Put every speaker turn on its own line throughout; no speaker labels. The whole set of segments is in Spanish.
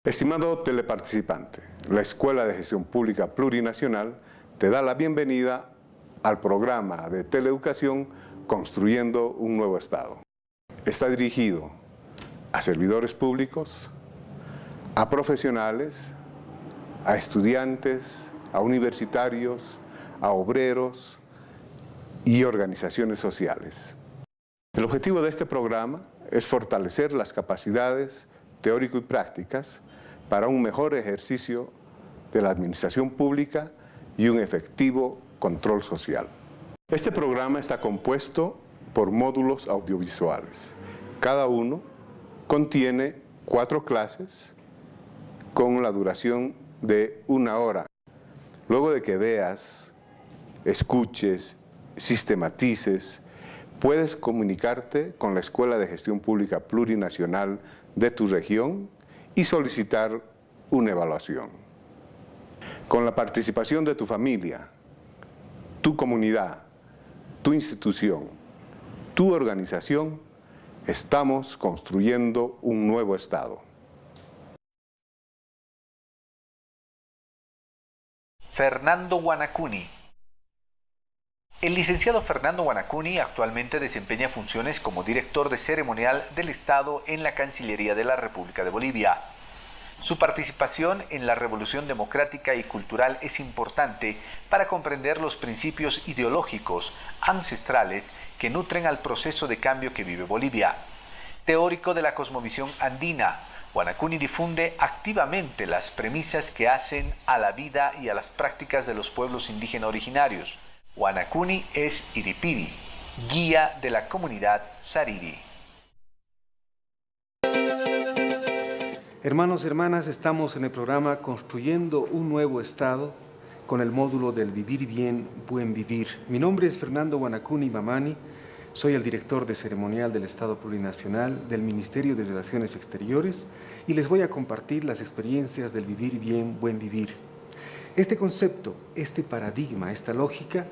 Estimado teleparticipante, la Escuela de Gestión Pública Plurinacional te da la bienvenida al programa de teleeducación Construyendo un Nuevo Estado. Está dirigido a servidores públicos, a profesionales, a estudiantes, a universitarios, a obreros y organizaciones sociales. El objetivo de este programa es fortalecer las capacidades teórico y prácticas para un mejor ejercicio de la administración pública y un efectivo control social. Este programa está compuesto por módulos audiovisuales. Cada uno contiene 4 clases con la duración de 1 hora. Luego de que veas, escuches, sistematices, puedes comunicarte con la Escuela de Gestión Pública Plurinacional de tu región y solicitar una evaluación. Con la participación de tu familia, tu comunidad, tu institución, tu organización, estamos construyendo un nuevo Estado.
Fernando Guanacuni. El licenciado Fernando Guanacuni actualmente desempeña funciones como director de ceremonial del Estado en la Cancillería de la República de Bolivia. Su participación en la revolución democrática y cultural es importante para comprender los principios ideológicos ancestrales que nutren al proceso de cambio que vive Bolivia. Teórico de la cosmovisión andina, Guanacuni difunde activamente las premisas que hacen a la vida y a las prácticas de los pueblos indígenas originarios. Guanacuni es Iripiri, guía de la comunidad Sariri.
Hermanos y hermanas, estamos en el programa Construyendo un Nuevo Estado con el módulo del Vivir Bien, Buen Vivir. Mi nombre es Fernando Guanacuni Mamani, soy el director de ceremonial del Estado Plurinacional del Ministerio de Relaciones Exteriores y les voy a compartir las experiencias del Vivir Bien, Buen Vivir. Este concepto, este paradigma, esta lógica,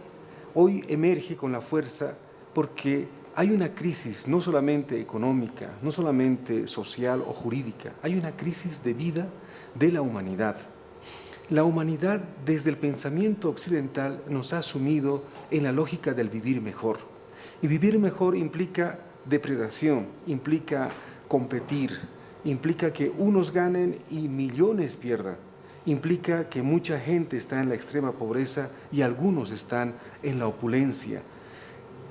hoy emerge con la fuerza porque hay una crisis no solamente económica, no solamente social o jurídica, hay una crisis de vida de la humanidad. La humanidad desde el pensamiento occidental nos ha sumido en la lógica del vivir mejor. Y vivir mejor implica depredación, implica competir, implica que unos ganen y millones pierdan. Implica que mucha gente está en la extrema pobreza y algunos están en la opulencia.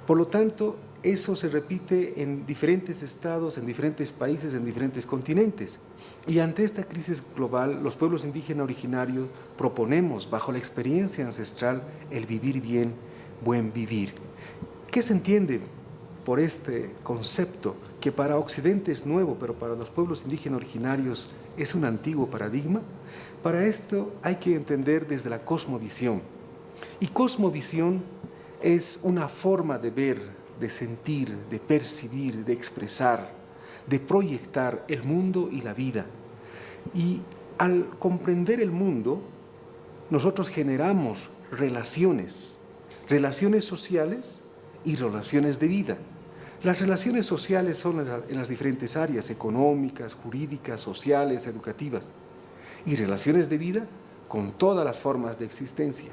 Por lo tanto, eso se repite en diferentes estados, en diferentes países, en diferentes continentes. Y ante esta crisis global, los pueblos indígenas originarios proponemos, bajo la experiencia ancestral, el vivir bien, buen vivir. ¿Qué se entiende por este concepto que para Occidente es nuevo, pero para los pueblos indígenas originarios es un antiguo paradigma? Para esto hay que entender desde la cosmovisión. Y cosmovisión es una forma de ver, de sentir, de percibir, de expresar, de proyectar el mundo y la vida. Y al comprender el mundo, nosotros generamos relaciones sociales y relaciones de vida. Las relaciones sociales son en las diferentes áreas, económicas, jurídicas, sociales, educativas. Y relaciones de vida con todas las formas de existencia.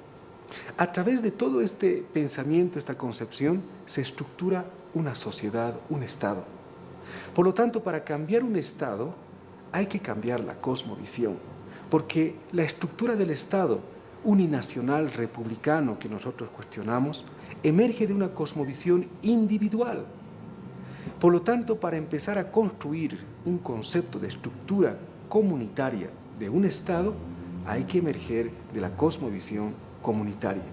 A través de todo este pensamiento, esta concepción, se estructura una sociedad, un Estado. Por lo tanto, para cambiar un Estado, hay que cambiar la cosmovisión, porque la estructura del Estado uninacional republicano que nosotros cuestionamos, emerge de una cosmovisión individual. Por lo tanto, para empezar a construir un concepto de estructura comunitaria de un Estado, hay que emerger de la cosmovisión comunitaria.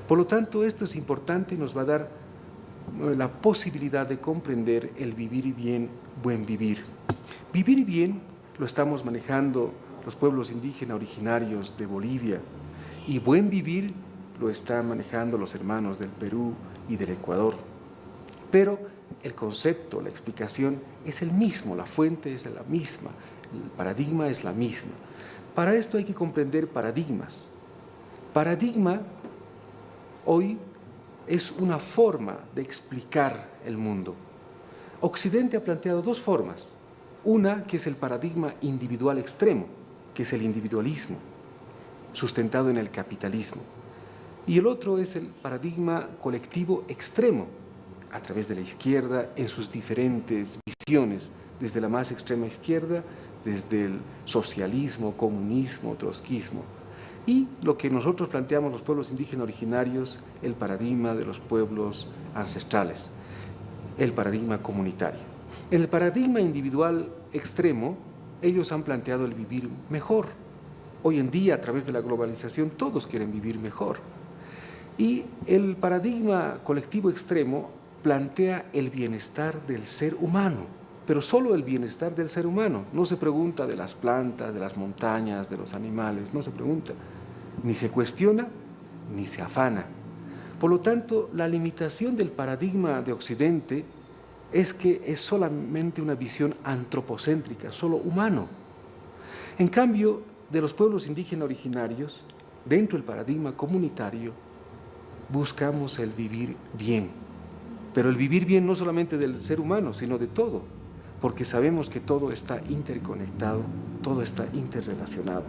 Por lo tanto, esto es importante y nos va a dar la posibilidad de comprender el vivir bien, buen vivir. Vivir bien lo estamos manejando los pueblos indígenas originarios de Bolivia y buen vivir lo están manejando los hermanos del Perú y del Ecuador. Pero el concepto, la explicación es el mismo, la fuente es la misma, el paradigma es la misma. Para esto hay que comprender paradigmas. Paradigma hoy es una forma de explicar el mundo. Occidente ha planteado 2 formas. Una que es el paradigma individual extremo, que es el individualismo, sustentado en el capitalismo. Y el otro es el paradigma colectivo extremo, a través de la izquierda en sus diferentes visiones, desde la más extrema izquierda, desde el socialismo, comunismo, trotskismo. Y lo que nosotros planteamos los pueblos indígenas originarios, el paradigma de los pueblos ancestrales, el paradigma comunitario. En el paradigma individual extremo, ellos han planteado el vivir mejor. Hoy en día, a través de la globalización, todos quieren vivir mejor. Y el paradigma colectivo extremo plantea el bienestar del ser humano, pero solo el bienestar del ser humano. No se pregunta de las plantas, de las montañas, de los animales, no se pregunta. Ni se cuestiona, ni se afana. Por lo tanto, la limitación del paradigma de Occidente es que es solamente una visión antropocéntrica, solo humano. En cambio, de los pueblos indígenas originarios, dentro del paradigma comunitario, buscamos el vivir bien. Pero el vivir bien no solamente del ser humano, sino de todo, porque sabemos que todo está interconectado, todo está interrelacionado.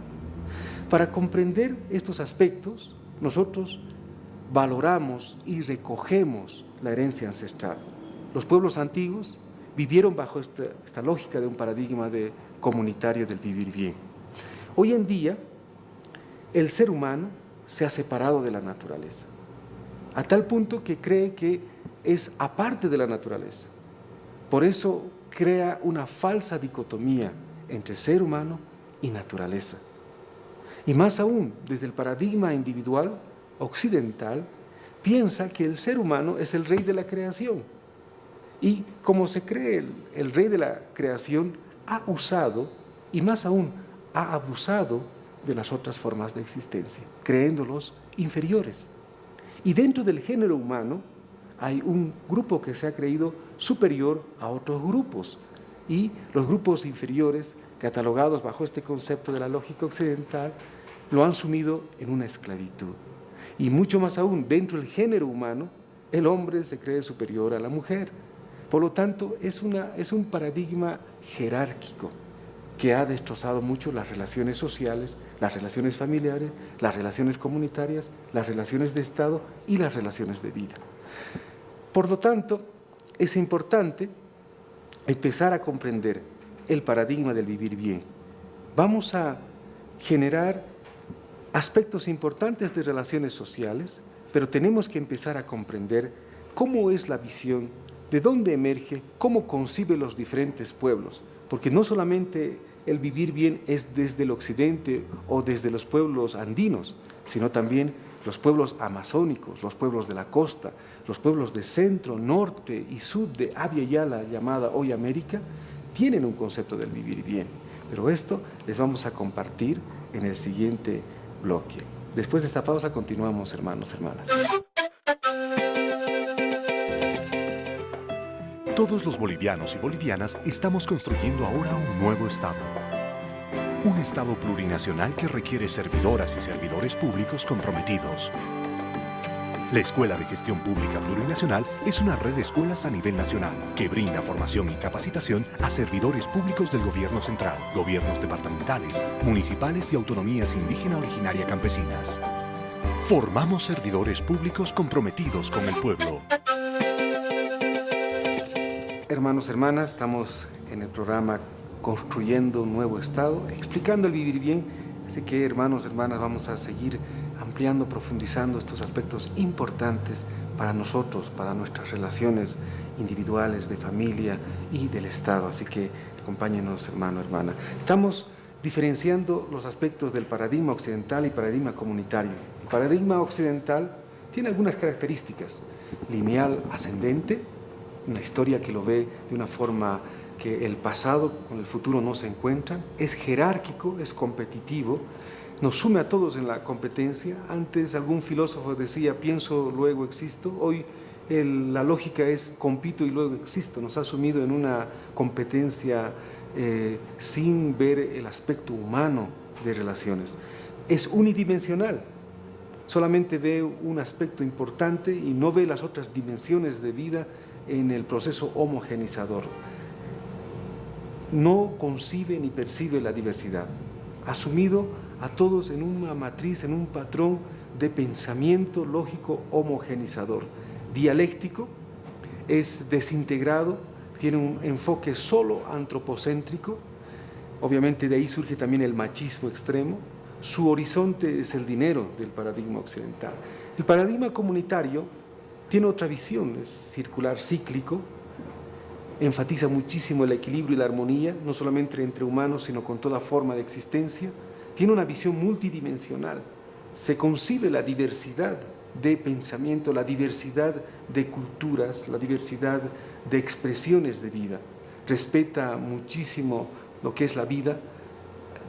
Para comprender estos aspectos, nosotros valoramos y recogemos la herencia ancestral. Los pueblos antiguos vivieron bajo esta lógica de un paradigma comunitario del vivir bien. Hoy en día, el ser humano se ha separado de la naturaleza, a tal punto que cree que es aparte de la naturaleza. Por eso crea una falsa dicotomía entre ser humano y naturaleza. Y más aún, desde el paradigma individual occidental, piensa que el ser humano es el rey de la creación. Y como se cree el rey de la creación, ha usado, y más aún, ha abusado de las otras formas de existencia, creyéndolos inferiores. Y dentro del género humano hay un grupo que se ha creído superior a otros grupos, y los grupos inferiores, catalogados bajo este concepto de la lógica occidental, lo han sumido en una esclavitud. Y mucho más aún, dentro del género humano, el hombre se cree superior a la mujer. Por lo tanto, es un paradigma jerárquico que ha destrozado mucho las relaciones sociales, las relaciones familiares, las relaciones comunitarias, las relaciones de Estado y las relaciones de vida. Por lo tanto, es importante empezar a comprender el paradigma del vivir bien. Vamos a generar aspectos importantes de relaciones sociales, pero tenemos que empezar a comprender cómo es la visión, de dónde emerge, cómo concibe los diferentes pueblos, porque no solamente el vivir bien es desde el occidente o desde los pueblos andinos, sino también los pueblos amazónicos, los pueblos de la costa, los pueblos de centro, norte y sur de Abya Yala, llamada hoy América, tienen un concepto del vivir bien. Pero esto les vamos a compartir en el siguiente bloque. Después de esta pausa continuamos, hermanos, hermanas.
Todos los bolivianos y bolivianas estamos construyendo ahora un nuevo Estado. Un Estado plurinacional que requiere servidoras y servidores públicos comprometidos. La Escuela de Gestión Pública Plurinacional es una red de escuelas a nivel nacional que brinda formación y capacitación a servidores públicos del gobierno central, gobiernos departamentales, municipales y autonomías indígena originaria campesinas. Formamos servidores públicos comprometidos con el pueblo.
Hermanos, hermanas, estamos en el programa Construyendo un Nuevo Estado, explicando el vivir bien. Así que, hermanos, hermanas, vamos a seguir ampliando, profundizando estos aspectos importantes para nosotros, para nuestras relaciones individuales, de familia y del Estado. Así que acompáñenos, hermano, hermana. Estamos diferenciando los aspectos del paradigma occidental y paradigma comunitario. El paradigma occidental tiene algunas características: lineal ascendente, una historia que lo ve de una forma que el pasado con el futuro no se encuentran, es jerárquico, es competitivo, nos sume a todos en la competencia. Antes algún filósofo decía, pienso, luego existo. Hoy la lógica es, compito y luego existo. Nos ha sumido en una competencia sin ver el aspecto humano de relaciones. Es unidimensional, solamente ve un aspecto importante y no ve las otras dimensiones de vida en el proceso homogenizador. no concibe ni percibe la diversidad. Ha sumido a todos en una matriz, en un patrón de pensamiento lógico homogenizador. Dialéctico, es desintegrado, tiene un enfoque solo antropocéntrico. Obviamente de ahí surge también el machismo extremo. Su horizonte es el dinero del paradigma occidental. El paradigma comunitario tiene otra visión, es circular, cíclico, enfatiza muchísimo el equilibrio y la armonía, no solamente entre humanos, sino con toda forma de existencia. Tiene una visión multidimensional, se concibe la diversidad de pensamiento, la diversidad de culturas, la diversidad de expresiones de vida. Respeta muchísimo lo que es la vida.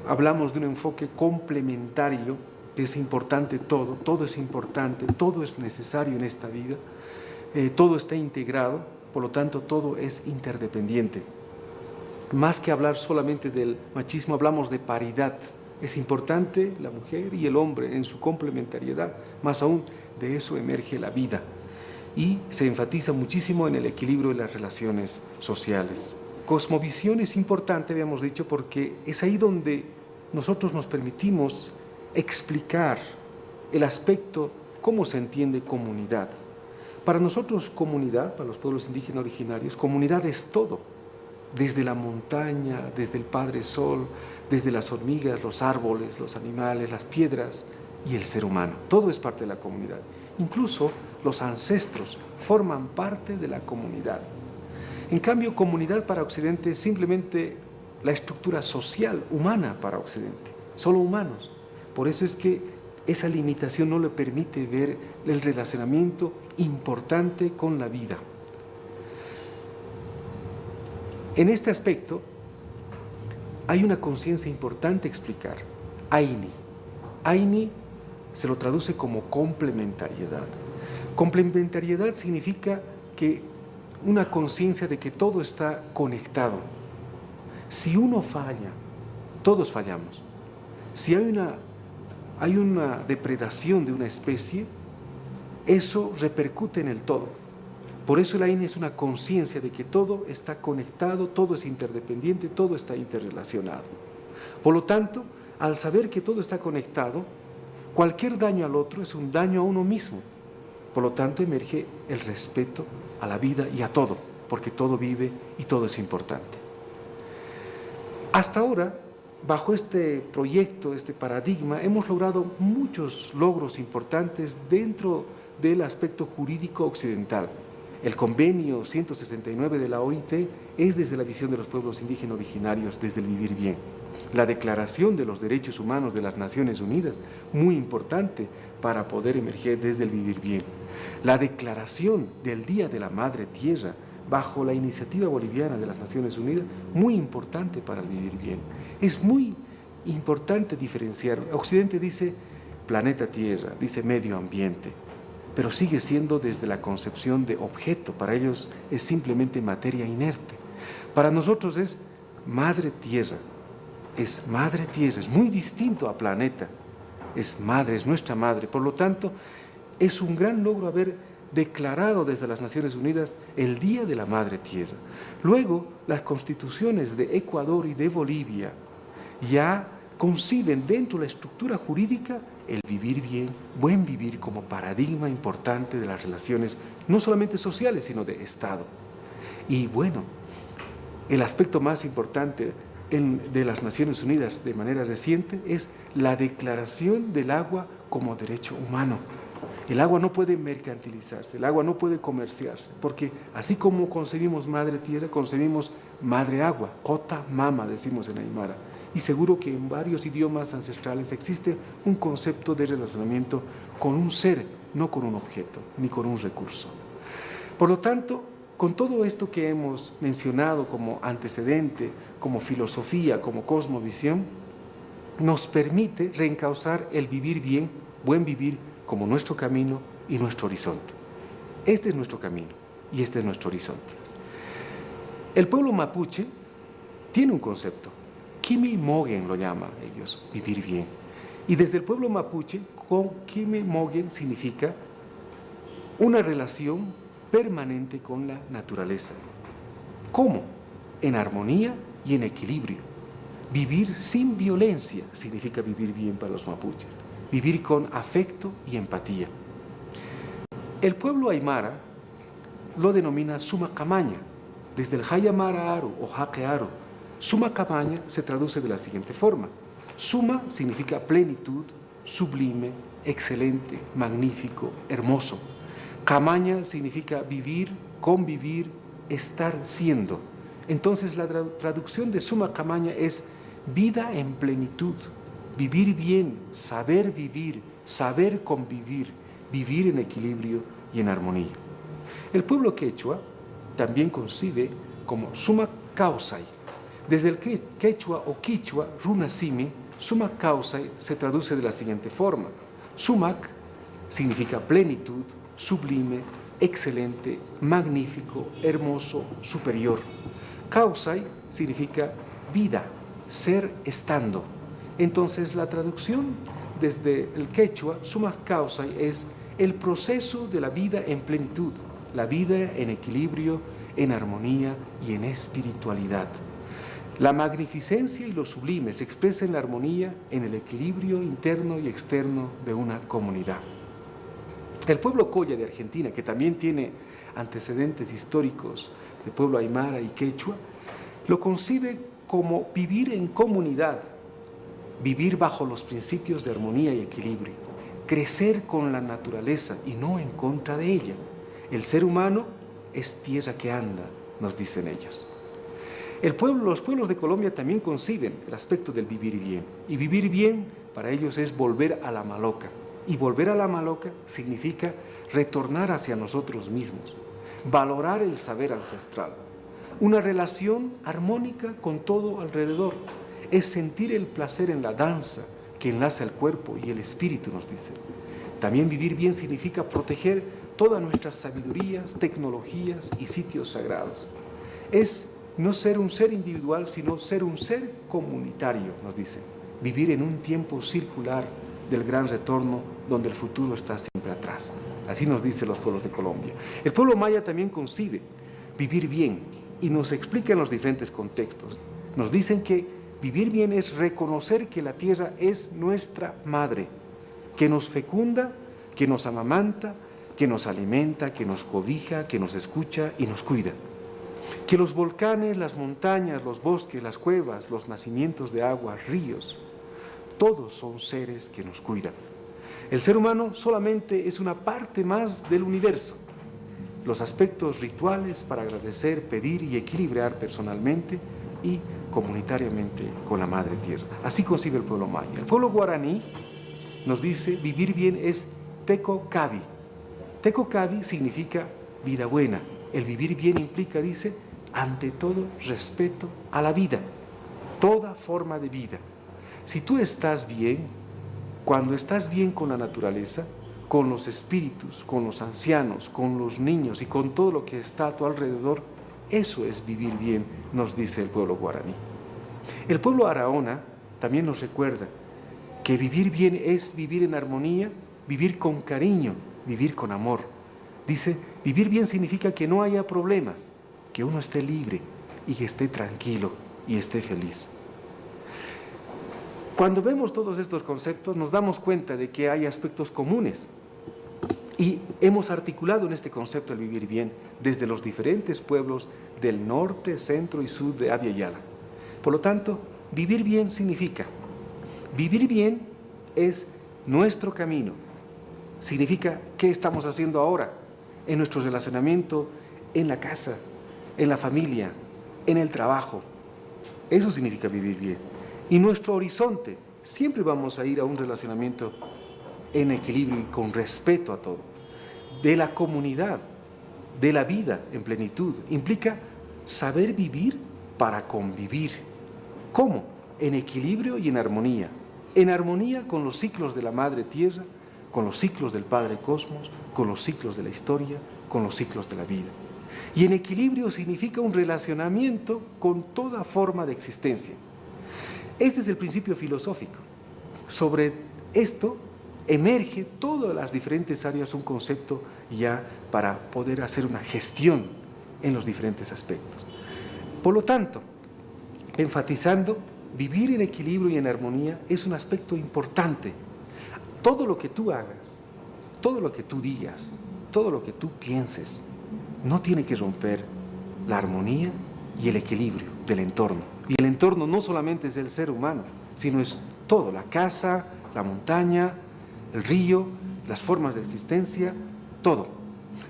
Hablamos de un enfoque complementario, que es importante todo es importante, todo es necesario en esta vida, todo está integrado, por lo tanto todo es interdependiente. Más que hablar solamente del machismo, hablamos de paridad. Es importante la mujer y el hombre en su complementariedad, más aún de eso emerge la vida. Y se enfatiza muchísimo en el equilibrio de las relaciones sociales. Cosmovisión es importante, habíamos dicho, porque es ahí donde nosotros nos permitimos explicar el aspecto, cómo se entiende comunidad. Para nosotros comunidad, para los pueblos indígenas originarios, comunidad es todo, desde la montaña, desde el Padre Sol, desde las hormigas, los árboles, los animales, las piedras y el ser humano. Todo es parte de la comunidad. Incluso los ancestros forman parte de la comunidad. En cambio, comunidad para Occidente es simplemente la estructura social humana para Occidente, solo humanos. Por eso es que esa limitación no le permite ver el relacionamiento importante con la vida. En este aspecto hay una conciencia importante a explicar. Aini. Aini se lo traduce como complementariedad. Complementariedad significa que una conciencia de que todo está conectado. Si uno falla, todos fallamos. Si hay una depredación de una especie, eso repercute en el todo. Por eso el Aini es una conciencia de que todo está conectado, todo es interdependiente, todo está interrelacionado. Por lo tanto, al saber que todo está conectado, cualquier daño al otro es un daño a uno mismo. Por lo tanto, emerge el respeto a la vida y a todo, porque todo vive y todo es importante. Hasta ahora, bajo este proyecto, este paradigma, hemos logrado muchos logros importantes dentro del aspecto jurídico occidental. El convenio 169 de la OIT es desde la visión de los pueblos indígenas originarios, desde el vivir bien. La Declaración de los Derechos Humanos de las Naciones Unidas, muy importante para poder emerger desde el vivir bien. La Declaración del Día de la Madre Tierra, bajo la iniciativa boliviana de las Naciones Unidas, muy importante para el vivir bien. Es muy importante diferenciar. Occidente dice planeta Tierra, dice medio ambiente, pero sigue siendo desde la concepción de objeto. Para ellos es simplemente materia inerte. Para nosotros es madre tierra, es muy distinto a planeta, es madre, es nuestra madre. Por lo tanto, es un gran logro haber declarado desde las Naciones Unidas el Día de la Madre Tierra. Luego, las constituciones de Ecuador y de Bolivia ya conciben dentro de la estructura jurídica el vivir bien, buen vivir como paradigma importante de las relaciones, no solamente sociales, sino de Estado. Y bueno, el aspecto más importante de las Naciones Unidas de manera reciente es la declaración del agua como derecho humano. El agua no puede mercantilizarse, el agua no puede comerciarse, porque así como concebimos madre tierra, concebimos madre agua, kota mama decimos en Aymara. Y seguro que en varios idiomas ancestrales existe un concepto de relacionamiento con un ser, no con un objeto, ni con un recurso. Por lo tanto, con todo esto que hemos mencionado como antecedente, como filosofía, como cosmovisión, nos permite reencauzar el vivir bien, buen vivir, como nuestro camino y nuestro horizonte. Este es nuestro camino y este es nuestro horizonte. El pueblo mapuche tiene un concepto. Kimi Mogen lo llama ellos, vivir bien. Y desde el pueblo mapuche, con Kimi Mogen significa una relación permanente con la naturaleza. ¿Cómo? En armonía y en equilibrio. Vivir sin violencia significa vivir bien para los mapuches. Vivir con afecto y empatía. El pueblo aymara lo denomina Sumacamaña. Desde el Hayamara Aro o Jaque Aro, Sumacamaña se traduce de la siguiente forma. Suma significa plenitud, sublime, excelente, magnífico, hermoso. Camaña significa vivir, convivir, estar siendo. Entonces la traducción de Sumacamaña es vida en plenitud, vivir bien, saber vivir, saber convivir, vivir en equilibrio y en armonía. El pueblo quechua también concibe como Sumac Causay. Desde el quechua o quichua, runasimi, Sumac Causay se traduce de la siguiente forma. Sumac significa plenitud, sublime, excelente, magnífico, hermoso, superior. Causay significa vida, ser estando. Entonces la traducción desde el quechua, Sumac Causay, es el proceso de la vida en plenitud, la vida en equilibrio, en armonía y en espiritualidad. La magnificencia y lo sublime se expresa en la armonía, en el equilibrio interno y externo de una comunidad. El pueblo Colla de Argentina, que también tiene antecedentes históricos de pueblo aymara y quechua, lo concibe como vivir en comunidad, vivir bajo los principios de armonía y equilibrio, crecer con la naturaleza y no en contra de ella. El ser humano es tierra que anda, nos dicen ellos. Los pueblos de Colombia también conciben el aspecto del vivir bien. Y vivir bien para ellos es volver a la maloca. Y volver a la maloca significa retornar hacia nosotros mismos, valorar el saber ancestral. Una relación armónica con todo alrededor. Es sentir el placer en la danza que enlaza el cuerpo y el espíritu, nos dicen. También vivir bien significa proteger todas nuestras sabidurías, tecnologías y sitios sagrados. Es no ser un ser individual, sino ser un ser comunitario, nos dicen. Vivir en un tiempo circular del gran retorno donde el futuro está siempre atrás. Así nos dicen los pueblos de Colombia. El pueblo maya también concibe vivir bien y nos explica en los diferentes contextos. Nos dicen que vivir bien es reconocer que la tierra es nuestra madre, que nos fecunda, que nos amamanta, que nos alimenta, que nos cobija, que nos escucha y nos cuida. Que los volcanes, las montañas, los bosques, las cuevas, los nacimientos de agua, ríos, todos son seres que nos cuidan. El ser humano solamente es una parte más del universo. Los aspectos rituales para agradecer, pedir y equilibrar personalmente y comunitariamente con la Madre Tierra. Así concibe el pueblo maya. El pueblo guaraní nos dice vivir bien es teco cabi. Teco cabi significa vida buena. El vivir bien implica, dice, ante todo respeto a la vida, toda forma de vida. Si tú estás bien, cuando estás bien con la naturaleza, con los espíritus, con los ancianos, con los niños y con todo lo que está a tu alrededor, eso es vivir bien, nos dice el pueblo guaraní. El pueblo araona también nos recuerda que vivir bien es vivir en armonía, vivir con cariño, vivir con amor. Dice, vivir bien significa que no haya problemas, que uno esté libre y que esté tranquilo y esté feliz. Cuando vemos todos estos conceptos nos damos cuenta de que hay aspectos comunes y hemos articulado en este concepto el vivir bien desde los diferentes pueblos del norte, centro y sur de Abya Yala. Por lo tanto, vivir bien significa, vivir bien es nuestro camino, significa qué estamos haciendo ahora en nuestro relacionamiento, en la casa, en la familia, en el trabajo. Eso significa vivir bien. Y nuestro horizonte, siempre vamos a ir a un relacionamiento en equilibrio y con respeto a todo. De la comunidad, de la vida en plenitud, implica saber vivir para convivir. ¿Cómo? En equilibrio y en armonía. En armonía con los ciclos de la Madre Tierra, con los ciclos del Padre Cosmos, con los ciclos de la historia, con los ciclos de la vida. Y en equilibrio significa un relacionamiento con toda forma de existencia. Este es el principio filosófico. Sobre esto emerge todas las diferentes áreas un concepto ya para poder hacer una gestión en los diferentes aspectos. Por lo tanto, enfatizando, vivir en equilibrio y en armonía es un aspecto importante. Todo lo que tú hagas, todo lo que tú digas, todo lo que tú pienses, no tiene que romper la armonía y el equilibrio del entorno. Y el entorno no solamente es el ser humano, sino es todo, la casa, la montaña, el río, las formas de existencia, todo.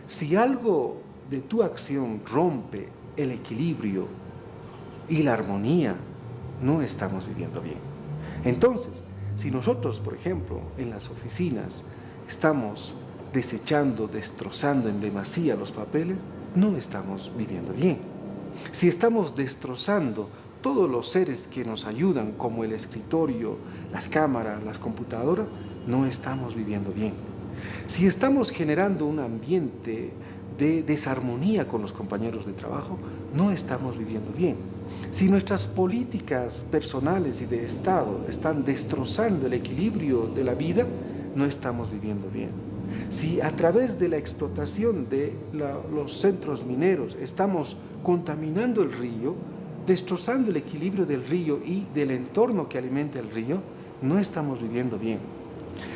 Si algo de tu acción rompe el equilibrio y la armonía, no estamos viviendo bien. Entonces, si nosotros, por ejemplo, en las oficinas estamos desechando, destrozando en demasía los papeles, no estamos viviendo bien. Si estamos destrozando todos los seres que nos ayudan, como el escritorio, las cámaras, las computadoras, no estamos viviendo bien. Si estamos generando un ambiente de desarmonía con los compañeros de trabajo, no estamos viviendo bien. Si nuestras políticas personales y de Estado están destrozando el equilibrio de la vida, no estamos viviendo bien. Si a través de la explotación de los centros mineros estamos contaminando el río, destrozando el equilibrio del río y del entorno que alimenta el río, no estamos viviendo bien.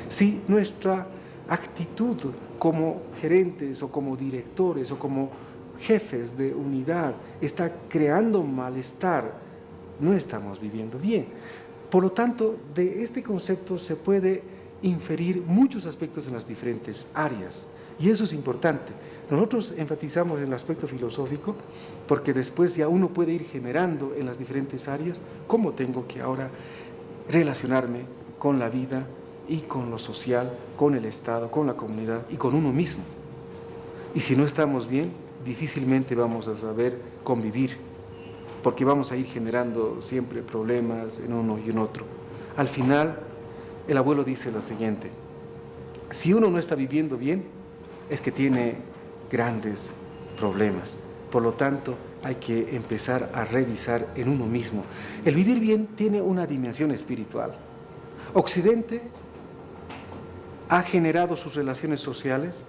Si nuestra actitud como gerentes o como directores o como jefes de unidad está creando malestar, no estamos viviendo bien. Por lo tanto, de este concepto se puede inferir muchos aspectos en las diferentes áreas, y eso es importante. Nosotros enfatizamos en el aspecto filosófico porque después ya uno puede ir generando en las diferentes áreas cómo tengo que ahora relacionarme con la vida y con lo social, con el Estado, con la comunidad y con uno mismo. Y si no estamos bien, difícilmente vamos a saber convivir, porque vamos a ir generando siempre problemas en uno y en otro. Al final, el abuelo dice lo siguiente: si uno no está viviendo bien, es que tiene grandes problemas. Por lo tanto, hay que empezar a revisar en uno mismo. El vivir bien tiene una dimensión espiritual. Occidente ha generado sus relaciones sociales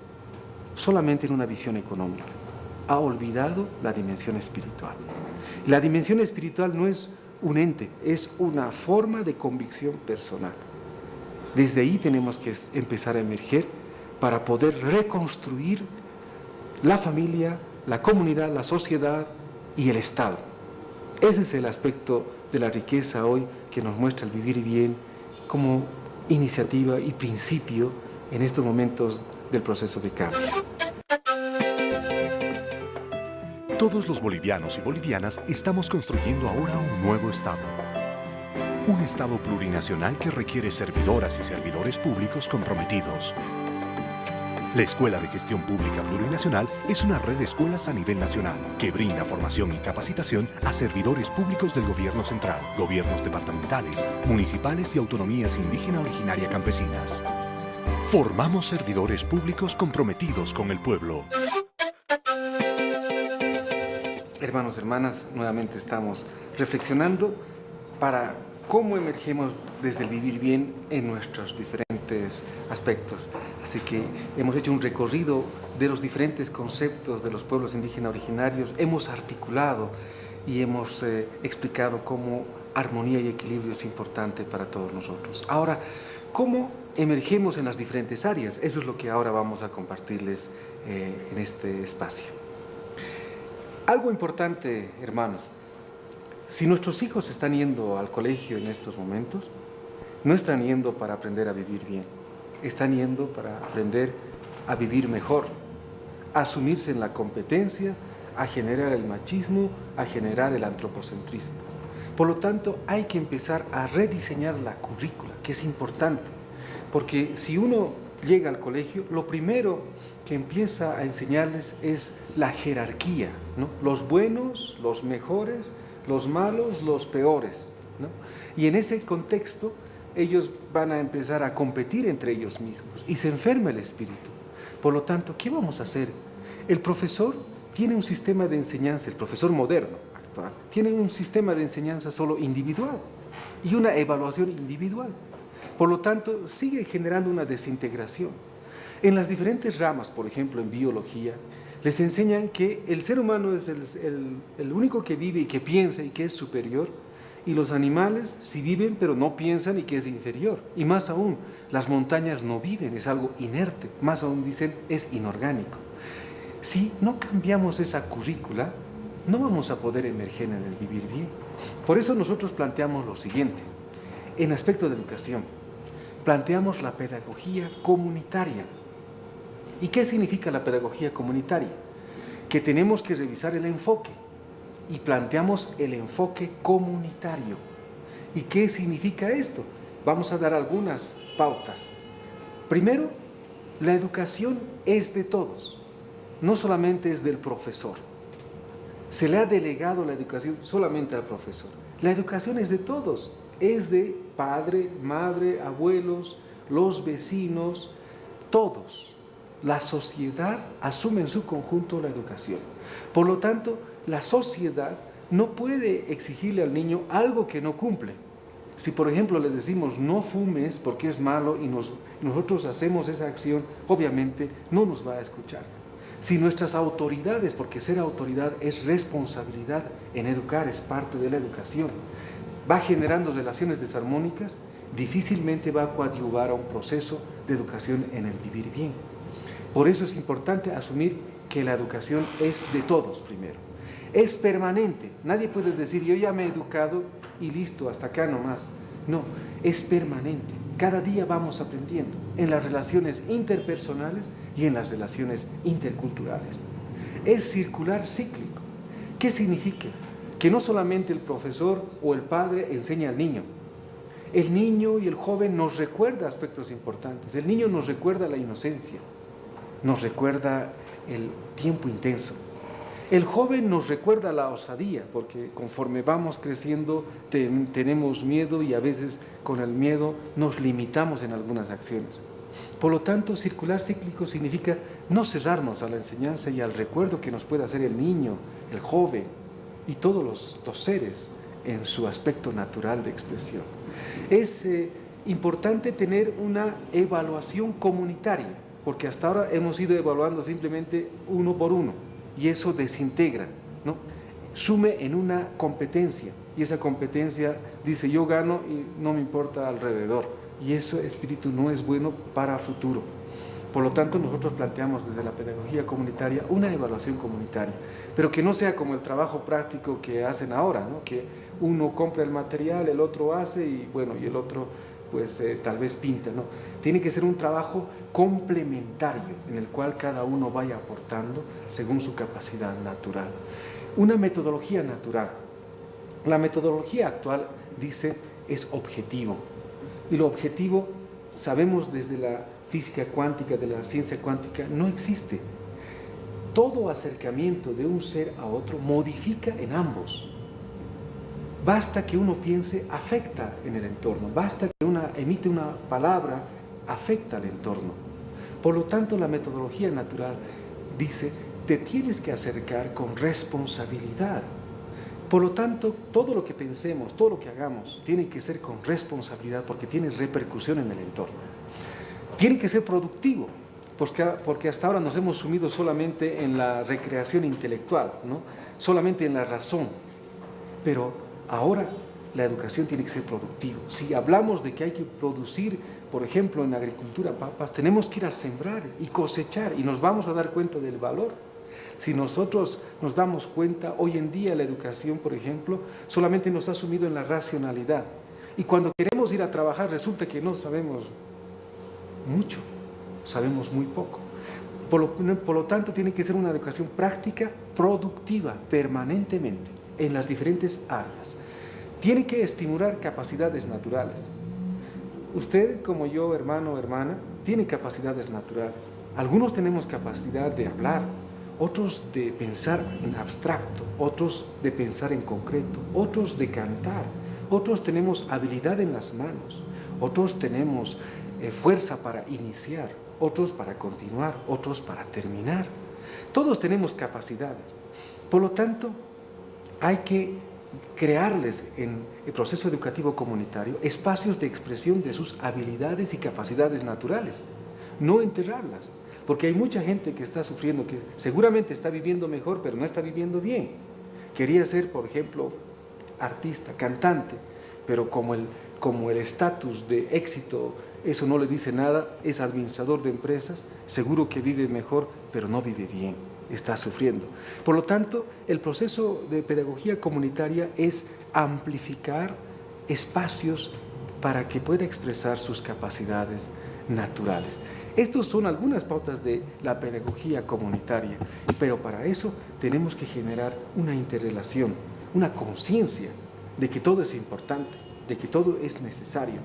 solamente en una visión económica. Ha olvidado la dimensión espiritual. La dimensión espiritual no es un ente, es una forma de convicción personal. Desde ahí tenemos que empezar a emerger para poder reconstruir la familia, la comunidad, la sociedad y el Estado. Ese es el aspecto de la riqueza hoy que nos muestra el vivir bien como iniciativa y principio en estos momentos del proceso de cambio.
Todos los bolivianos y bolivianas estamos construyendo ahora un nuevo Estado. Un Estado plurinacional que requiere servidoras y servidores públicos comprometidos. La Escuela de Gestión Pública Plurinacional es una red de escuelas a nivel nacional que brinda formación y capacitación a servidores públicos del gobierno central, gobiernos departamentales, municipales y autonomías indígena originaria campesinas. Formamos servidores públicos comprometidos con el pueblo.
Hermanos, hermanas, nuevamente estamos reflexionando para cómo emergemos desde el vivir bien en nuestros diferentes aspectos. Así que hemos hecho un recorrido de los diferentes conceptos de los pueblos indígenas originarios, hemos articulado y hemos explicado cómo armonía y equilibrio es importante para todos nosotros. Ahora, ¿cómo emergemos en las diferentes áreas? Eso es lo que ahora vamos a compartirles en este espacio. Algo importante, hermanos, si nuestros hijos están yendo al colegio en estos momentos, no están yendo para aprender a vivir bien, están yendo para aprender a vivir mejor, a asumirse en la competencia, a generar el machismo, a generar el antropocentrismo. Por lo tanto, hay que empezar a rediseñar la currícula, que es importante, porque si uno llega al colegio, lo primero que empieza a enseñarles es la jerarquía, ¿no? Los buenos, los mejores, los malos, los peores, ¿no? Y en ese contexto ellos van a empezar a competir entre ellos mismos y se enferma el espíritu. Por lo tanto, ¿qué vamos a hacer? El profesor tiene un sistema de enseñanza, el profesor moderno actual, tiene un sistema de enseñanza solo individual y una evaluación individual. Por lo tanto, sigue generando una desintegración. En las diferentes ramas, por ejemplo, en biología, Les enseñan que el ser humano es el único que vive y que piensa y que es superior, y los animales sí viven pero no piensan y que es inferior. Y más aún, las montañas no viven, es algo inerte, más aún dicen es inorgánico. Si no cambiamos esa currícula, no vamos a poder emerger en el vivir bien. Por eso nosotros planteamos lo siguiente, en aspecto de educación, planteamos la pedagogía comunitaria. ¿Y qué significa la pedagogía comunitaria? Que tenemos que revisar el enfoque y planteamos el enfoque comunitario. ¿Y qué significa esto? Vamos a dar algunas pautas. Primero, la educación es de todos, no solamente es del profesor. Se le ha delegado la educación solamente al profesor. La educación es de todos, es de padre, madre, abuelos, los vecinos, todos. La sociedad asume en su conjunto la educación. Por lo tanto, la sociedad no puede exigirle al niño algo que no cumple. Si, por ejemplo, le decimos no fumes porque es malo y nosotros hacemos esa acción, obviamente no nos va a escuchar. Si nuestras autoridades, porque ser autoridad es responsabilidad en educar, es parte de la educación, va generando relaciones desarmónicas, difícilmente va a coadyuvar a un proceso de educación en el vivir bien. Por eso es importante asumir que la educación es de todos primero. Es permanente. Nadie puede decir, yo ya me he educado y listo, hasta acá nomás. No, es permanente. Cada día vamos aprendiendo en las relaciones interpersonales y en las relaciones interculturales. Es circular cíclico. ¿Qué significa? Que no solamente el profesor o el padre enseña al niño. El niño y el joven nos recuerda aspectos importantes. El niño nos recuerda la inocencia, nos recuerda el tiempo intenso. El joven nos recuerda la osadía, porque conforme vamos creciendo tenemos miedo y a veces con el miedo nos limitamos en algunas acciones. Por lo tanto, circular cíclico significa no cerrarnos a la enseñanza y al recuerdo que nos puede hacer el niño, el joven y todos los seres en su aspecto natural de expresión. Es importante tener una evaluación comunitaria, porque hasta ahora hemos ido evaluando simplemente uno por uno y eso desintegra, ¿no? Sume en una competencia y esa competencia dice yo gano y no me importa alrededor y ese espíritu no es bueno para el futuro. Por lo tanto, nosotros planteamos desde la pedagogía comunitaria una evaluación comunitaria, pero que no sea como el trabajo práctico que hacen ahora, ¿no? Que uno compra el material, el otro hace y bueno, y el otro pues tal vez pinta, ¿no? Tiene que ser un trabajo complementario en el cual cada uno vaya aportando según su capacidad natural. Una metodología natural. La metodología actual dice es objetivo y lo objetivo sabemos desde la física cuántica, de la ciencia cuántica, no existe. Todo acercamiento de un ser a otro modifica en ambos. Basta que uno piense, afecta en el entorno. Basta que emite una palabra, afecta al entorno. Por lo tanto, la metodología natural dice, te tienes que acercar con responsabilidad. Por lo tanto, todo lo que pensemos, todo lo que hagamos, tiene que ser con responsabilidad porque tiene repercusión en el entorno. Tiene que ser productivo, porque hasta ahora nos hemos sumido solamente en la recreación intelectual, ¿no? Solamente en la razón. Pero ahora la educación tiene que ser productiva. Si hablamos de que hay que producir, por ejemplo, en la agricultura papas, tenemos que ir a sembrar y cosechar y nos vamos a dar cuenta del valor. Si nosotros nos damos cuenta, hoy en día la educación, por ejemplo, solamente nos ha sumido en la racionalidad. Y cuando queremos ir a trabajar resulta que no sabemos mucho, sabemos muy poco. Por lo tanto, tiene que ser una educación práctica, productiva, permanentemente, en las diferentes áreas. Tiene que estimular capacidades naturales. Usted, como yo, hermano o hermana, tiene capacidades naturales. Algunos tenemos capacidad de hablar, otros de pensar en abstracto, otros de pensar en concreto, otros de cantar, otros tenemos habilidad en las manos, otros tenemos fuerza para iniciar, otros para continuar, otros para terminar. Todos tenemos capacidades. Por lo tanto, hay que crearles en el proceso educativo comunitario espacios de expresión de sus habilidades y capacidades naturales, no enterrarlas. porque hay mucha gente que está sufriendo, que seguramente está viviendo mejor, pero no está viviendo bien. Quería ser, por ejemplo, artista, cantante, pero como el estatus de éxito, eso no le dice nada, es administrador de empresas, seguro que vive mejor, pero no vive bien, está sufriendo. Por lo tanto, el proceso de pedagogía comunitaria es amplificar espacios para que pueda expresar sus capacidades naturales. Estas son algunas pautas de la pedagogía comunitaria, pero para eso tenemos que generar una interrelación, una conciencia de que todo es importante, de que todo es necesario.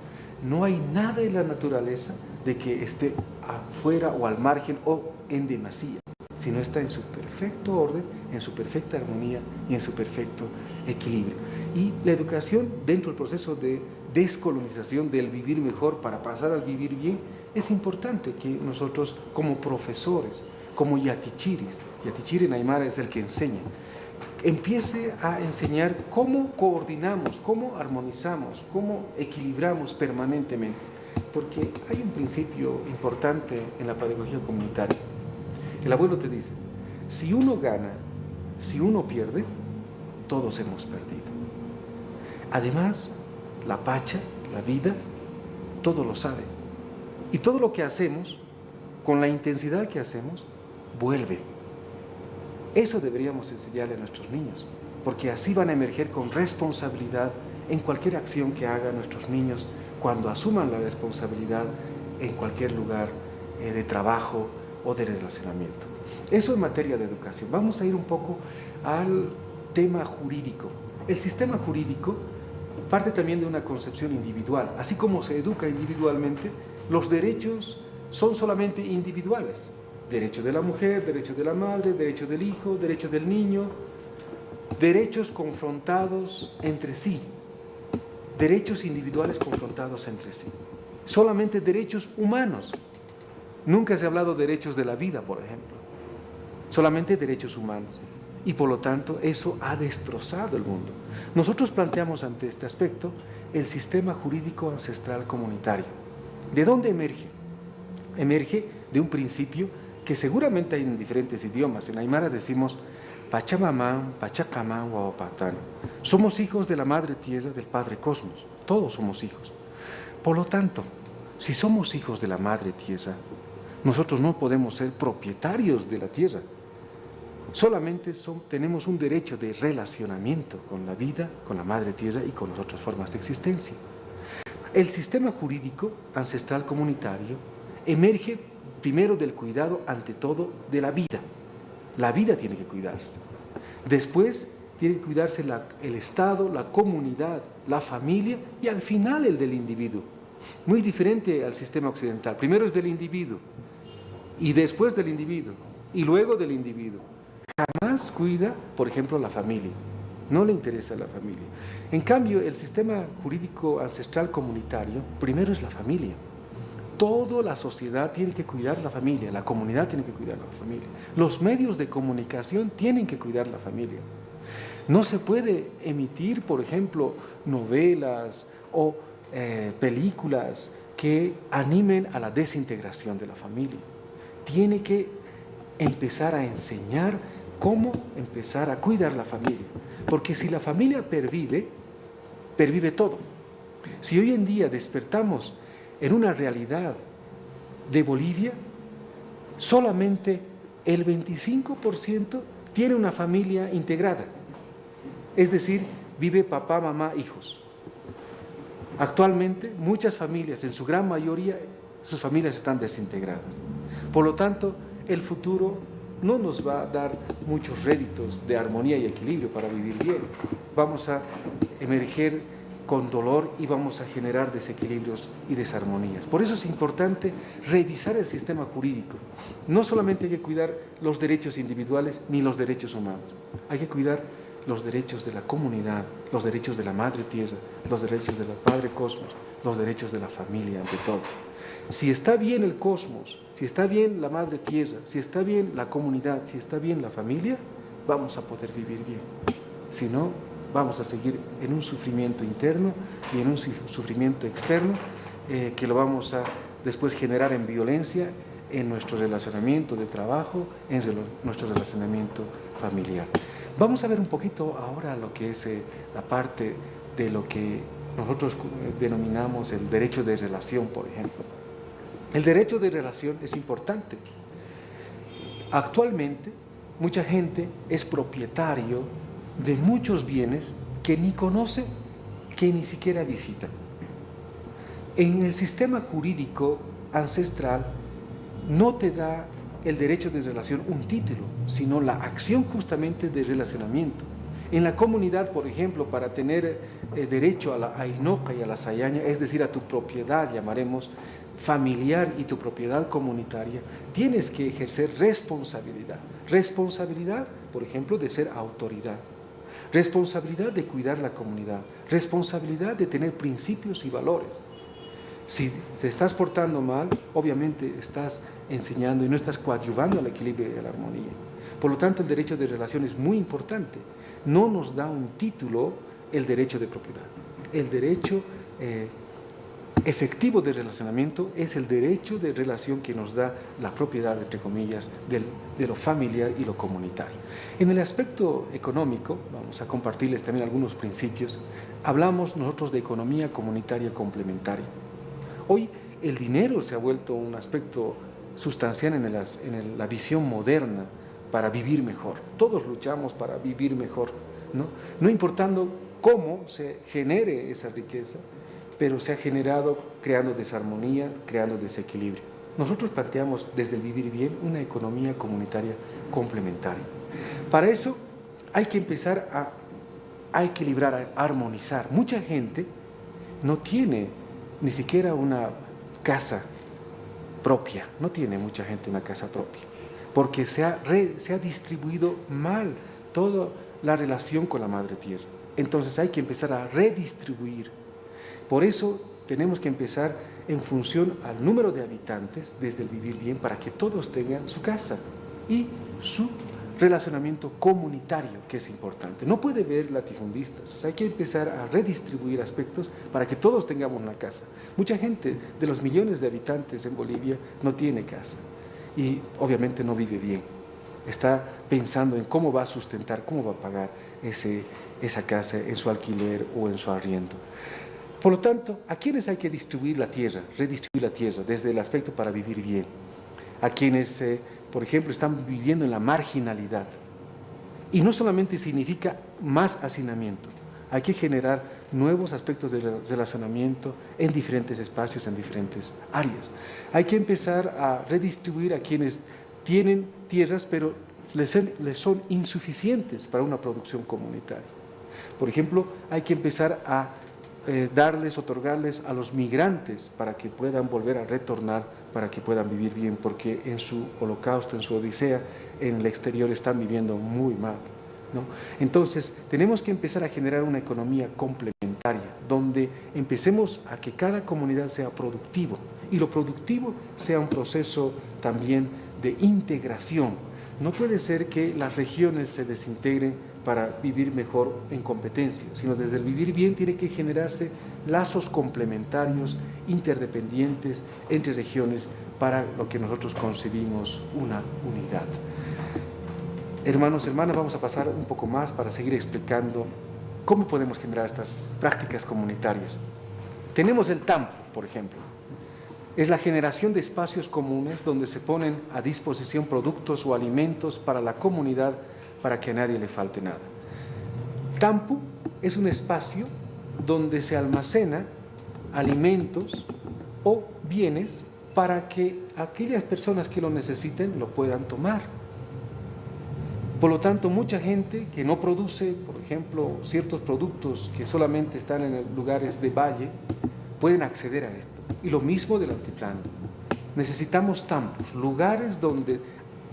No hay nada en la naturaleza de que esté afuera o al margen o en demasía, sino está en su perfecto orden, en su perfecta armonía y en su perfecto equilibrio. Y la educación dentro del proceso de descolonización del vivir mejor para pasar al vivir bien, es importante que nosotros como profesores, como yatichiris, yatichiri en aymara es el que enseña, empiece a enseñar cómo coordinamos, cómo armonizamos, cómo equilibramos permanentemente. Porque hay un principio importante en la pedagogía comunitaria. El abuelo te dice, si uno gana, si uno pierde, todos hemos perdido. Además, la pacha, la vida, todo lo sabe. Y todo lo que hacemos, con la intensidad que hacemos, vuelve. Eso deberíamos enseñarle a nuestros niños, porque así van a emerger con responsabilidad en cualquier acción que hagan nuestros niños cuando asuman la responsabilidad en cualquier lugar de trabajo o de relacionamiento. Eso en materia de educación. Vamos a ir un poco al tema jurídico. El sistema jurídico parte también de una concepción individual. Así como se educa individualmente, los derechos son solamente individuales. Derecho de la mujer, derecho de la madre, derecho del hijo, derecho del niño, derechos confrontados entre sí, derechos individuales confrontados entre sí. Solamente derechos humanos. Nunca se ha hablado de derechos de la vida, por ejemplo. Solamente derechos humanos. Y por lo tanto, eso ha destrozado el mundo. Nosotros planteamos ante este aspecto el sistema jurídico ancestral comunitario. ¿De dónde emerge? Emerge de un principio que seguramente hay en diferentes idiomas. En aymara decimos Pachamamán, Pachacamán, Huapatán. Somos hijos de la madre tierra, del padre cosmos. Todos somos hijos. Por lo tanto, si somos hijos de la madre tierra, nosotros no podemos ser propietarios de la tierra. Solamente tenemos un derecho de relacionamiento con la vida, con la madre tierra y con las otras formas de existencia. El sistema jurídico ancestral comunitario emerge primero del cuidado, ante todo, de la vida. La vida tiene que cuidarse. Después tiene que cuidarse el Estado, la comunidad, la familia y al final el del individuo. Muy diferente al sistema occidental. Primero es del individuo y después del individuo y luego del individuo. Jamás cuida, por ejemplo, la familia. No le interesa la familia. En cambio, el sistema jurídico ancestral comunitario, primero es la familia. Toda la sociedad tiene que cuidar la familia, la comunidad tiene que cuidar la familia. Los medios de comunicación tienen que cuidar la familia. No se puede emitir, por ejemplo, novelas o películas que animen a la desintegración de la familia. Tiene que empezar a enseñar cómo empezar a cuidar la familia. Porque si la familia pervive, pervive todo. Si hoy en día despertamos en una realidad de Bolivia, solamente el 25% tiene una familia integrada. Es decir, vive papá, mamá, hijos. Actualmente, muchas familias, en su gran mayoría, sus familias están desintegradas. Por lo tanto, el futuro no nos va a dar muchos réditos de armonía y equilibrio para vivir bien. Vamos a emerger con dolor y vamos a generar desequilibrios y desarmonías. Por eso es importante revisar el sistema jurídico. No solamente hay que cuidar los derechos individuales ni los derechos humanos. Hay que cuidar los derechos de la comunidad, los derechos de la madre tierra, los derechos del padre cosmos, los derechos de la familia ante todo. Si está bien el cosmos, si está bien la madre tierra, si está bien la comunidad, si está bien la familia, vamos a poder vivir bien. Si no, vamos a seguir en un sufrimiento interno y en un sufrimiento externo que lo vamos a después generar en violencia, en nuestro relacionamiento de trabajo, en nuestro relacionamiento familiar. Vamos a ver un poquito ahora lo que es la parte de lo que nosotros denominamos el derecho de relación, por ejemplo. El derecho de relación es importante. Actualmente, mucha gente es propietario de muchos bienes que ni conoce, que ni siquiera visita. En el sistema jurídico ancestral no te da el derecho de relación un título, sino la acción justamente de relacionamiento. En la comunidad, por ejemplo, para tener derecho a la ainoca y a la sayaña, es decir, a tu propiedad, llamaremos familiar y tu propiedad comunitaria, tienes que ejercer responsabilidad. Responsabilidad, por ejemplo, de ser autoridad. Responsabilidad de cuidar la comunidad. Responsabilidad de tener principios y valores. Si te estás portando mal, obviamente estás enseñando y no estás coadyuvando al equilibrio y a la armonía. Por lo tanto, el derecho de relación es muy importante. No nos da un título el derecho de propiedad. El derecho efectivo de relacionamiento es el derecho de relación que nos da la propiedad, entre comillas, de lo familiar y lo comunitario. En el aspecto económico, vamos a compartirles también algunos principios. Hablamos nosotros de economía comunitaria complementaria. Hoy el dinero se ha vuelto un aspecto sustancial en la visión moderna para vivir mejor. Todos luchamos para vivir mejor, ¿no? No importando cómo se genere esa riqueza, pero se ha generado creando desarmonía, creando desequilibrio. Nosotros planteamos desde el vivir bien una economía comunitaria complementaria. Para eso hay que empezar a equilibrar, a armonizar. Mucha gente no tiene ni siquiera una casa propia, no tiene mucha gente una casa propia, porque se ha distribuido mal toda la relación con la Madre Tierra. Entonces hay que empezar a redistribuir. Por eso tenemos que empezar en función al número de habitantes desde el vivir bien para que todos tengan su casa y su relacionamiento comunitario, que es importante. No puede haber latifundistas, o sea, hay que empezar a redistribuir aspectos para que todos tengamos una casa. Mucha gente de los millones de habitantes en Bolivia no tiene casa y obviamente no vive bien. Está pensando en cómo va a sustentar, cómo va a pagar esa casa en su alquiler o en su arriendo. Por lo tanto, ¿a quiénes hay que distribuir la tierra, redistribuir la tierra desde el aspecto para vivir bien? A quienes, por ejemplo, están viviendo en la marginalidad. Y no solamente significa más hacinamiento, hay que generar nuevos aspectos de relacionamiento en diferentes espacios, en diferentes áreas. Hay que empezar a redistribuir a quienes tienen tierras, pero les son insuficientes para una producción comunitaria. Por ejemplo, hay que empezar a otorgarles a los migrantes para que puedan volver a retornar, para que puedan vivir bien, porque en su holocausto, en su odisea, en el exterior están viviendo muy mal, ¿no? Entonces, tenemos que empezar a generar una economía complementaria, donde empecemos a que cada comunidad sea productivo, y lo productivo sea un proceso también de integración. No puede ser que las regiones se desintegren para vivir mejor en competencia, sino desde el vivir bien tiene que generarse lazos complementarios, interdependientes entre regiones para lo que nosotros concebimos una unidad. Hermanos, hermanas, vamos a pasar un poco más para seguir explicando cómo podemos generar estas prácticas comunitarias. Tenemos el TAMPO, por ejemplo. Es la generación de espacios comunes donde se ponen a disposición productos o alimentos para la comunidad para que a nadie le falte nada. Tampu es un espacio donde se almacena alimentos o bienes para que aquellas personas que lo necesiten lo puedan tomar. Por lo tanto, mucha gente que no produce, por ejemplo, ciertos productos que solamente están en lugares de valle, pueden acceder a esto. Y lo mismo del altiplano. Necesitamos tampos, lugares donde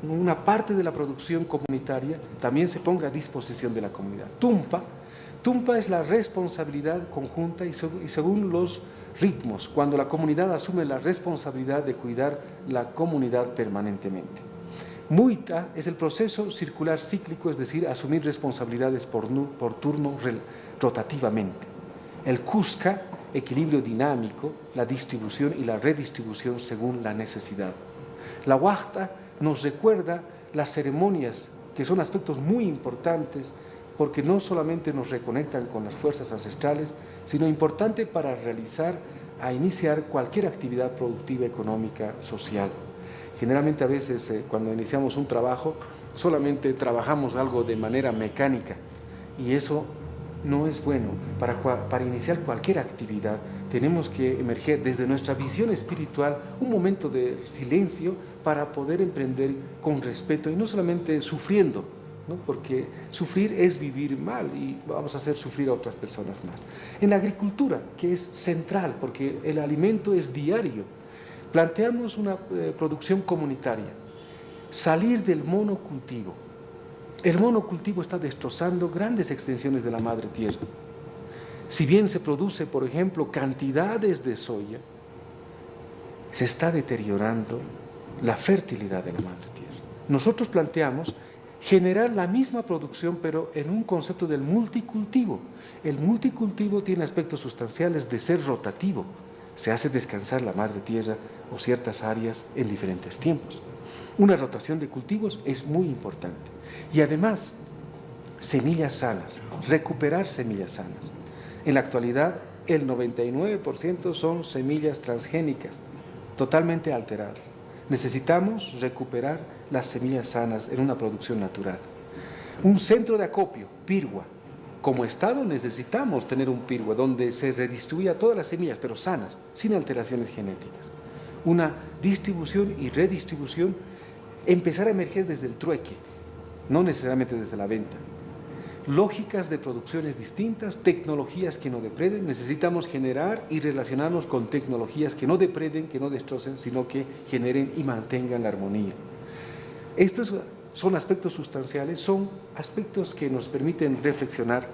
una parte de la producción comunitaria también se ponga a disposición de la comunidad. Tumpa es la responsabilidad conjunta y según los ritmos, cuando la comunidad asume la responsabilidad de cuidar la comunidad permanentemente. Muita es el proceso circular cíclico, es decir, asumir responsabilidades por turno rotativamente. El Cusca, equilibrio dinámico, la distribución y la redistribución según la necesidad. La huasta nos recuerda las ceremonias, que son aspectos muy importantes, porque no solamente nos reconectan con las fuerzas ancestrales, sino importante para iniciar cualquier actividad productiva, económica, social. Generalmente a veces cuando iniciamos un trabajo, solamente trabajamos algo de manera mecánica y eso no es bueno. Para iniciar cualquier actividad tenemos que emerger desde nuestra visión espiritual un momento de silencio para poder emprender con respeto y no solamente sufriendo, ¿no? Porque sufrir es vivir mal y vamos a hacer sufrir a otras personas más. En la agricultura, que es central porque el alimento es diario, planteamos una producción comunitaria, salir del monocultivo. El monocultivo está destrozando grandes extensiones de la madre tierra. Si bien se produce, por ejemplo, cantidades de soya, se está deteriorando la fertilidad de la madre tierra. Nosotros planteamos generar la misma producción, pero en un concepto del multicultivo. El multicultivo tiene aspectos sustanciales de ser rotativo. Se hace descansar la madre tierra o ciertas áreas en diferentes tiempos. Una rotación de cultivos es muy importante. Y además, semillas sanas, recuperar semillas sanas. En la actualidad, el 99% son semillas transgénicas, totalmente alteradas. Necesitamos recuperar las semillas sanas en una producción natural. Un centro de acopio, Pirgua. Como Estado necesitamos tener un Pirgua donde se redistribuya todas las semillas, pero sanas, sin alteraciones genéticas. Una distribución y redistribución, empezar a emerger desde el trueque, no necesariamente desde la venta. Lógicas de producciones distintas, tecnologías que no depreden. Necesitamos generar y relacionarnos con tecnologías que no depreden, que no destrocen, sino que generen y mantengan la armonía. Estos son aspectos sustanciales, son aspectos que nos permiten reflexionar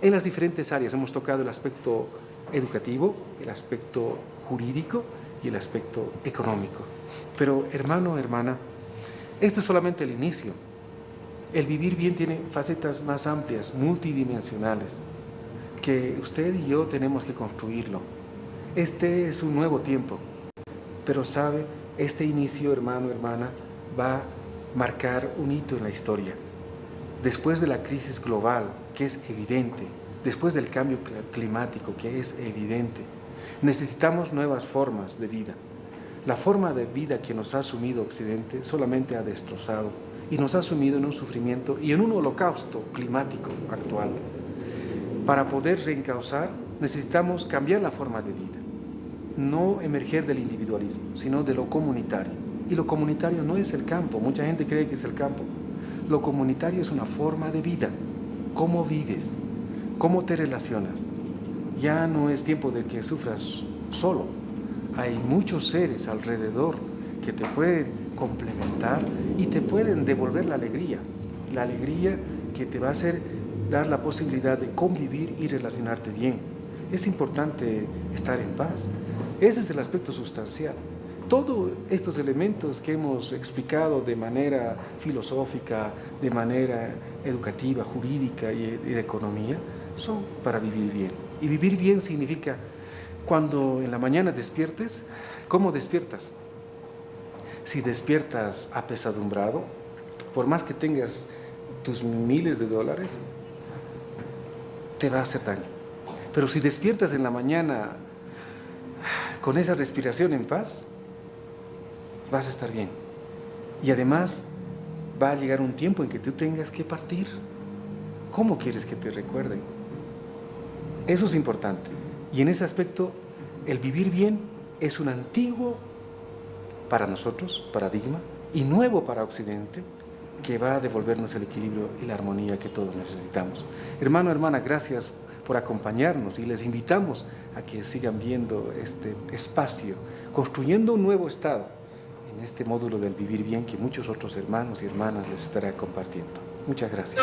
en las diferentes áreas. Hemos tocado el aspecto educativo, el aspecto jurídico y el aspecto económico. Pero hermano, hermana, este es solamente el inicio. El vivir bien tiene facetas más amplias, multidimensionales, que usted y yo tenemos que construirlo. Este es un nuevo tiempo, pero sabe, este inicio, hermano, hermana, va a marcar un hito en la historia. Después de la crisis global, que es evidente, después del cambio climático, que es evidente, necesitamos nuevas formas de vida. La forma de vida que nos ha asumido Occidente solamente ha destrozado y nos ha sumido en un sufrimiento y en un holocausto climático actual. Para poder reencauzar necesitamos cambiar la forma de vida, no emerger del individualismo, sino de lo comunitario. Y lo comunitario no es el campo, mucha gente cree que es el campo. Lo comunitario es una forma de vida, cómo vives, cómo te relacionas. Ya no es tiempo de que sufras solo, hay muchos seres alrededor que te pueden complementar y te pueden devolver la alegría que te va a hacer dar la posibilidad de convivir y relacionarte bien. Es importante estar en paz. Ese es el aspecto sustancial. Todos estos elementos que hemos explicado de manera filosófica, de manera educativa, jurídica y de economía, son para vivir bien. Y vivir bien significa cuando en la mañana despiertes, ¿cómo despiertas? Si despiertas apesadumbrado, por más que tengas tus miles de dólares, te va a hacer daño. Pero si despiertas en la mañana con esa respiración en paz, vas a estar bien. Y además va a llegar un tiempo en que tú tengas que partir. ¿Cómo quieres que te recuerden? Eso es importante. Y en ese aspecto, el vivir bien es un antiguo para nosotros, paradigma, y nuevo para Occidente, que va a devolvernos el equilibrio y la armonía que todos necesitamos. Hermano, hermana, gracias por acompañarnos y les invitamos a que sigan viendo este espacio, construyendo un nuevo estado en este módulo del vivir bien que muchos otros hermanos y hermanas les estará compartiendo. Muchas gracias.